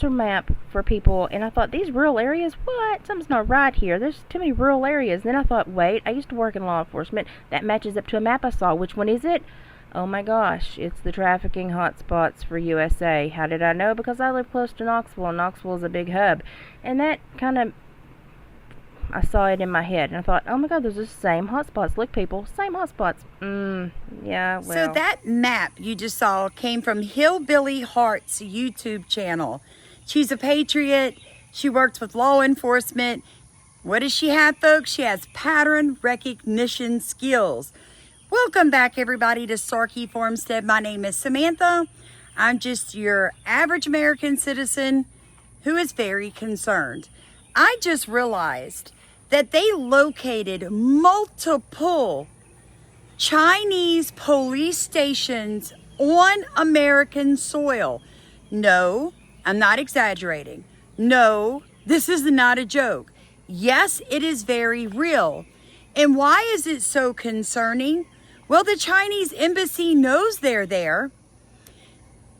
a map for people, and I thought, these rural areas, what? Something's not right here. There's too many rural areas. Then I thought, wait, I used to work in law enforcement. That matches up to a map I saw. Which one is it? Oh my gosh, it's the trafficking hotspots for USA. How did I know? Because I live close to Knoxville, and Knoxville is a big hub. And that kind of, I saw it in my head, and I thought, oh my god, those are the same hotspots. Look, people, same hotspots. Yeah, well. So that map you just saw came from Hillbilly Heart's YouTube channel. She's a patriot. She works with law enforcement. What does she have, folks? She has pattern recognition skills. Welcome back, everybody, to Sarkey Farmstead. My name is Samantha. I'm just your average American citizen who is very concerned. I just realized that they located multiple Chinese police stations on American soil. No, I'm not exaggerating. No, this is not a joke. Yes, it is very real. And why is it so concerning? Well, the Chinese embassy knows they're there.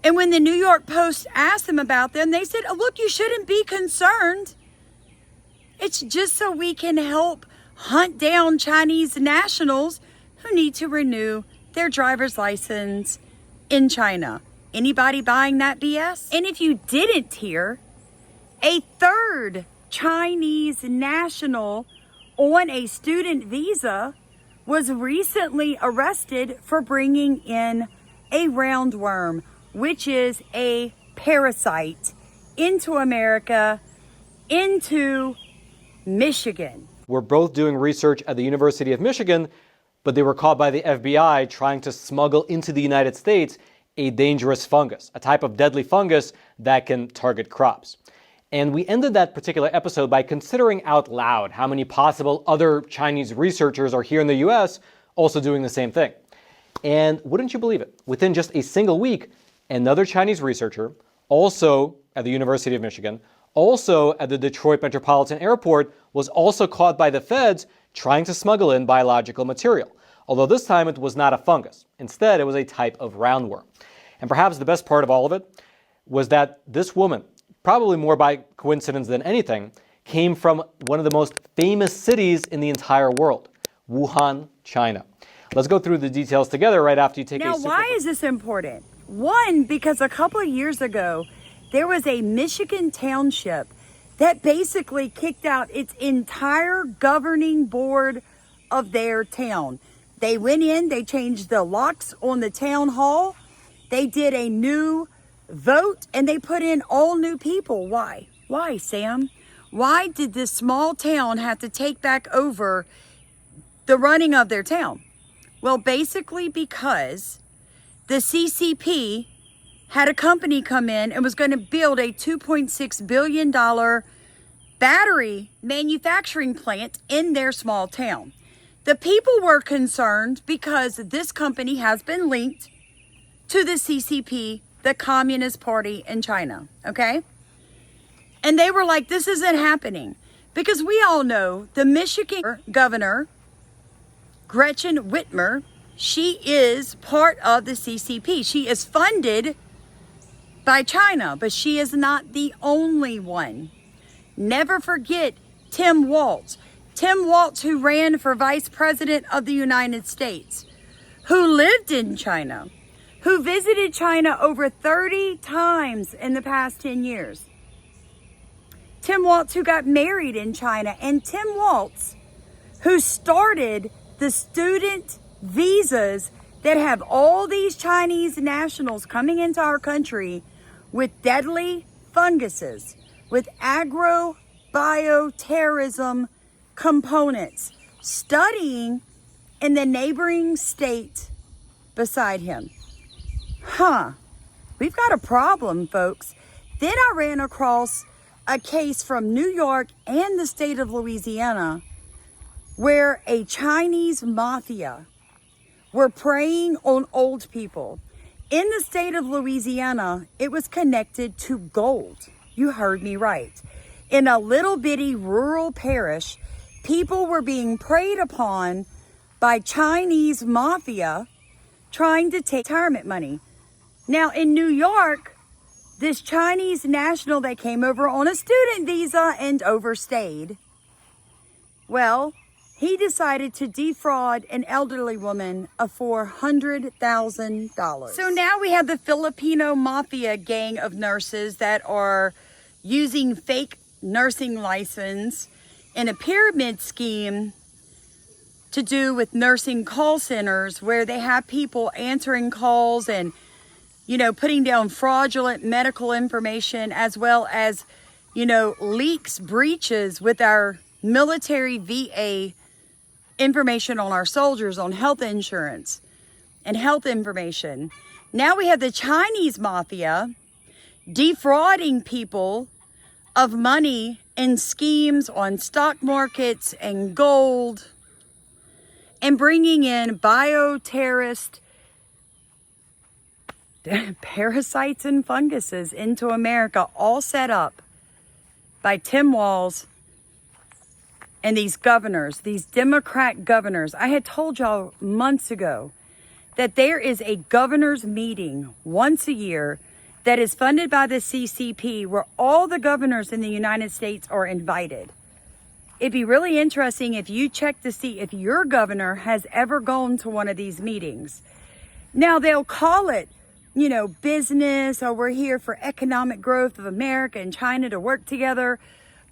And when the New York Post asked them about them, they said, oh, look, you shouldn't be concerned. It's just so we can help hunt down Chinese nationals who need to renew their driver's license in China. Anybody buying that BS? And if you didn't hear, a third Chinese national on a student visa was recently arrested for bringing in a roundworm, which is a parasite, into America, into Michigan. Were both doing research at the University of Michigan, but they were caught by the FBI trying to smuggle into the United States a dangerous fungus, a type of deadly fungus that can target crops. And we ended that particular episode by considering out loud how many possible other Chinese researchers are here in the US also doing the same thing. And wouldn't you believe it, within just a single week, another Chinese researcher, also at the University of Michigan, also at the Detroit Metropolitan Airport, was also caught by the feds trying to smuggle in biological material. Although this time it was not a fungus. Instead, it was a type of roundworm. And perhaps the best part of all of it was that this woman, probably more by coincidence than anything, came from one of the most famous cities in the entire world, Wuhan, China. Let's go through the details together right after you take a sip. Now, why is this important? One, because a couple of years ago, there was a Michigan township that basically kicked out its entire governing board of their town. They went in, they changed the locks on the town hall, they did a new vote, and they put in all new people. Why? Why, Sam? Why did this small town have to take back over the running of their town? Well, basically because the CCP had a company come in and was going to build a $2.6 billion battery manufacturing plant in their small town. The people were concerned because this company has been linked to the CCP, the Communist Party in China, okay? And they were like, this isn't happening. Because we all know the Michigan governor, Gretchen Whitmer, she is part of the CCP. She is funded by China, but she is not the only one. Never forget Tim Walz. Tim Walz, who ran for Vice President of the United States, who lived in China, who visited China over 30 times in the past 10 years. Tim Walz, who got married in China, and Tim Walz, who started the student visas that have all these Chinese nationals coming into our country with deadly funguses, with agro-bioterrorism components, studying in the neighboring state beside him. We've got a problem, folks. Then I ran across a case from New York and the state of Louisiana where a Chinese mafia were preying on old people. In the state of Louisiana, it was connected to gold. You heard me right. In a little bitty rural parish, people were being preyed upon by Chinese mafia trying to take retirement money. Now in New York, this Chinese national that came over on a student visa and overstayed. Well, he decided to defraud an elderly woman of $400,000. So now we have the Filipino Mafia gang of nurses that are using fake nursing license in a pyramid scheme to do with nursing call centers where they have people answering calls and, you know, putting down fraudulent medical information, as well as, you know, leaks, breaches with our military VA information on our soldiers, on health insurance and health information. Now we have the Chinese Mafia defrauding people of money in schemes on stock markets and gold, and bringing in bioterrorist parasites and funguses into America, all set up by Tim Walz and these governors, these Democrat governors. I had told y'all months ago that there is a governor's meeting once a year that is funded by the CCP, where all the governors in the United States are invited. It'd be really interesting if you check to see if your governor has ever gone to one of these meetings. Now, they'll call it, you know, business, or we're here for economic growth of America and China to work together.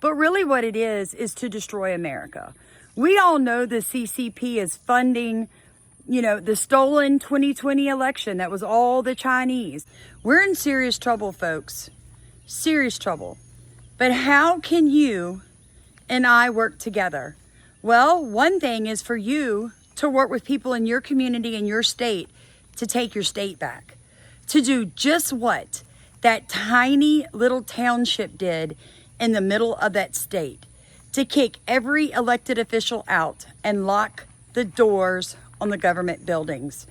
But really what it is to destroy America. We all know the CCP is funding, you know, the stolen 2020 election. That was all the Chinese. We're in serious trouble, folks. Serious trouble. But how can you and I work together? Well, one thing is for you to work with people in your community and your state to take your state back. To do just what that tiny little township did in the middle of that state. To kick every elected official out and lock the doors on the government buildings.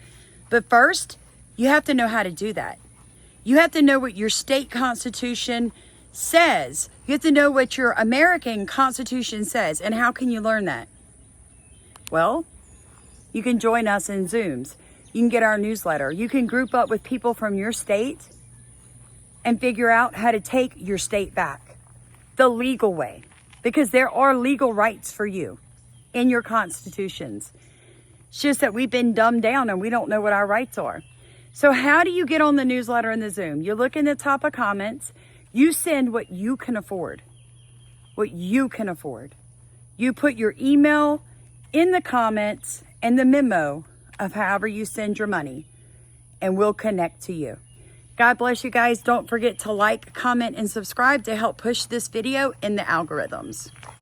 But first, you have to know how to do that. You have to know what your state constitution says. You have to know what your American Constitution says. And how can you learn that? Well, you can join us in Zooms. You can get our newsletter. You can group up with people from your state and figure out how to take your state back the legal way. Because there are legal rights for you in your constitutions. It's just that we've been dumbed down and we don't know what our rights are. So how do you get on the newsletter and the Zoom? You look in the top of comments. You send what you can afford. What you can afford. You put your email in the comments and the memo of however you send your money, and we'll connect to you. God bless you guys. Don't forget to like, comment, and subscribe to help push this video in the algorithms.